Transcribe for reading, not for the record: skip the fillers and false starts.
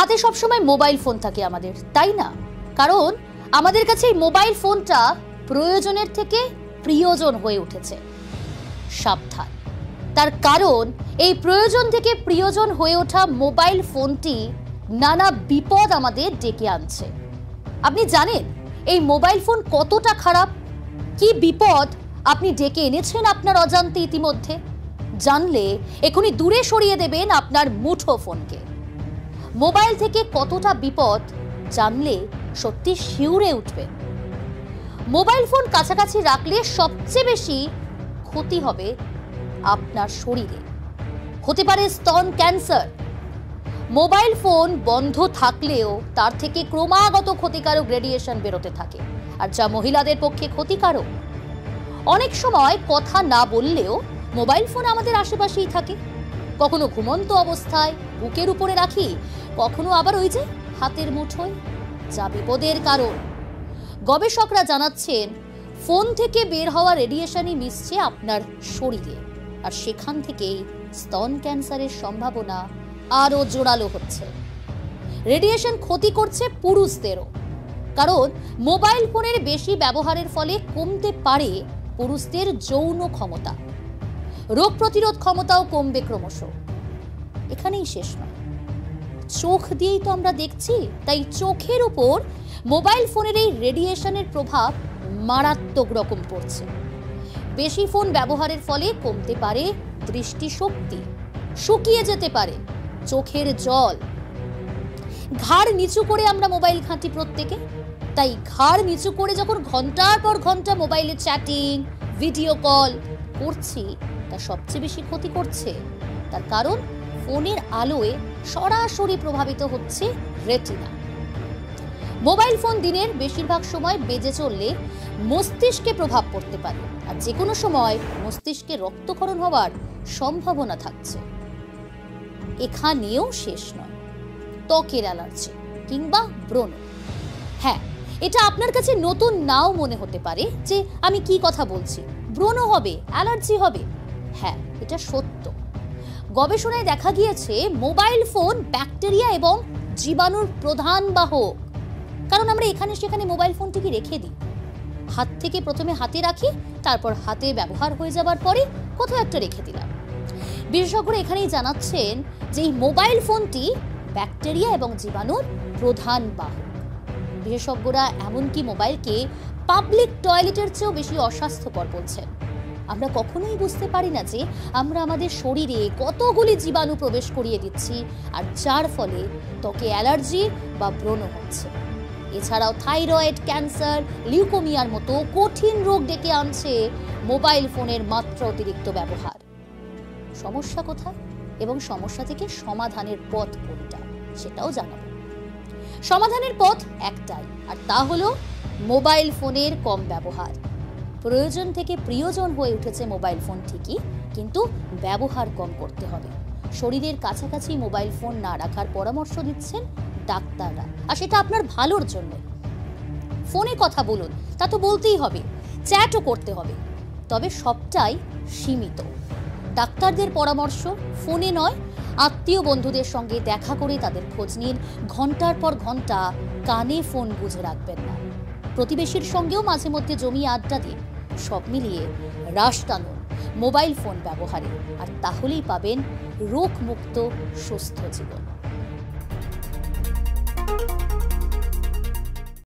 হাতে সবসময় mobile phone থাকে আমাদের, তাই না? কারণ আমাদের কাছে এই মোবাইল ফোনটা প্রয়োজনের থেকে প্রিয়জন হয়ে উঠেছে। সাবধান, তার কারণ এই প্রয়োজন থেকে প্রিয়জন হয়ে ওঠা মোবাইল ফোনটি নানা বিপদ আমাদের ডেকে আনছে। আপনি জানেন এই মোবাইল ফোন কতটা খারাপ? কি বিপদ আপনি ডেকে এনেছেন আপনার অজান্তে ইতিমধ্যে? জানলে এখনই দূরে সরিয়ে দেবেন আপনার মুঠো ফোনকে। মোবাইল থেকে কতটা বিপদ জানলে সত্যি শিউরে উঠবেন। মোবাইল ফোন কাছাকাছি রাখলে সবচেয়ে বেশি ক্ষতি হবে আপনার শরীরে। হতে পারে স্তন ক্যান্সার। মোবাইল ফোন বন্ধ থাকলেও তার থেকে ক্রমাগত ক্ষতিকারক রেডিয়েশন বেরোতে থাকে, আর যা মহিলাদের পক্ষে ক্ষতিকারক। অনেক সময় কথা না বললেও মোবাইল ফোন আমাদের আশেপাশেই থাকে। কখনো ঘুমন্ত অবস্থায় বুকের উপরে রাখি, কখনো আবার ওই যে হাতের মুঠোয়, যা বিপদের কারণ। গবেষকরা জানাচ্ছেন ফোন থেকে বের হওয়া রেডিয়েশনই মিশছে আপনার শরীরে, আর সেখান থেকেই স্তন ক্যান্সারের সম্ভাবনা আরো জোরালো হচ্ছে। রেডিয়েশন ক্ষতি করছে পুরুষদেরও, কারণ মোবাইল ফোনের বেশি ব্যবহারের ফলে কমতে পারে পুরুষদের যৌন ক্ষমতা, রোগ প্রতিরোধ ক্ষমতাও কমবে ক্রমশ। এখানেই শেষ নয়, চোখ দিয়েই তো আমরা দেখছি, তাই চোখের উপর মোবাইল ফোনের এই রেডিয়েশনের প্রভাব মারাত্মক রকম পড়ছে। বেশি ফোন ব্যবহারের ফলে কমতে পারে দৃষ্টিশক্তি, শুকিয়ে যেতে পারে চোখের জল। ঘাড় নিচু করে আমরা মোবাইল ঘাঁটি প্রত্যেকে, তাই ঘাড় নিচু করে যখন ঘন্টার পর ঘন্টা মোবাইলে চ্যাটিং, ভিডিও কল করছি, তা সবচেয়ে বেশি ক্ষতি করছে। তার কারণ ফোনের আলোয় সরাসরি প্রভাবিত হচ্ছে রেটিনা। মোবাইল ফোন দিনের বেশিরভাগ সময় বেজে চললে মস্তিষ্কে প্রভাব পড়তে পারে, আর যে কোনো সময় মস্তিষ্কে রক্তক্ষরণ হওয়ার সম্ভাবনা থাকছে। এখানেও শেষ নয়, ত্বকের অ্যালার্জি কিংবা ব্রণ। হ্যাঁ, এটা আপনার কাছে নতুন নাও মনে হতে পারে যে আমি কি কথা বলছি, ব্রণ হবে, অ্যালার্জি হবে। হ্যাঁ, এটা সত্য। গবেষণায় দেখা গিয়েছে মোবাইল ফোন ব্যাকটেরিয়া এবং জীবাণুর প্রধান বাহক। কারণ আমরা এখানে সেখানে মোবাইল ফোনটিকে রেখে দিই। হাত থেকে প্রথমে হাতে রাখি, তারপর হাতে ব্যবহার হয়ে যাবার পরে কোথাও একটা রেখে দিলাম। বিশেষজ্ঞরা এখানেই জানাচ্ছেন যে এই মোবাইল ফোনটি ব্যাকটেরিয়া এবং জীবাণুর প্রধান বাহক। বিশেষজ্ঞরা এমনকি মোবাইলকে পাবলিক টয়লেটের চেয়েও বেশি অস্বাস্থ্যকর বলছেন। আমরা কখনোই বুঝতে পারি না যে আমরা আমাদের শরীরে কতগুলি জীবাণু প্রবেশ করিয়ে দিচ্ছি, আর যার ফলে ত্বকে অ্যালার্জি বা ব্রণ হচ্ছে। এছাড়াও থাইরয়েড, ক্যান্সার, লিউকোমিয়ার মতো কঠিন রোগ ডেকে আনছে মোবাইল ফোনের মাত্রা অতিরিক্ত ব্যবহার। সমস্যা কোথায় এবং সমস্যা থেকে সমাধানের পথ কোনটা, সেটাও জানাবো। সমাধানের পথ একটাই, আর তা হলো মোবাইল ফোনের কম ব্যবহার। প্রয়োজন থেকে প্রিয়জন হয়ে উঠেছে মোবাইল ফোন ঠিকই, কিন্তু ব্যবহার কম করতে হবে। শরীরের কাছাকাছি মোবাইল ফোন না রাখার পরামর্শ দিচ্ছেন ডাক্তাররা, আর সেটা আপনার ভালোর জন্য। ফোনে কথা বলুন, তা তো বলতেই হবে, চ্যাটও করতে হবে, তবে সবটাই সীমিত। ডাক্তারদের পরামর্শ ফোনে নয়, আত্মীয় বন্ধুদের সঙ্গে দেখা করে তাদের খোঁজ নিন। ঘন্টার পর ঘন্টা কানে ফোন গুঁজে রাখবেন না। প্রতিবেশীর সঙ্গেও মাঝে মধ্যে জমিয়ে আড্ডা দিন। সব মিলিয়ে রাশ টানুন মোবাইল ফোন ব্যবহারে, আর তাহলেই পাবেন রোগমুক্ত সুস্থ জীবন।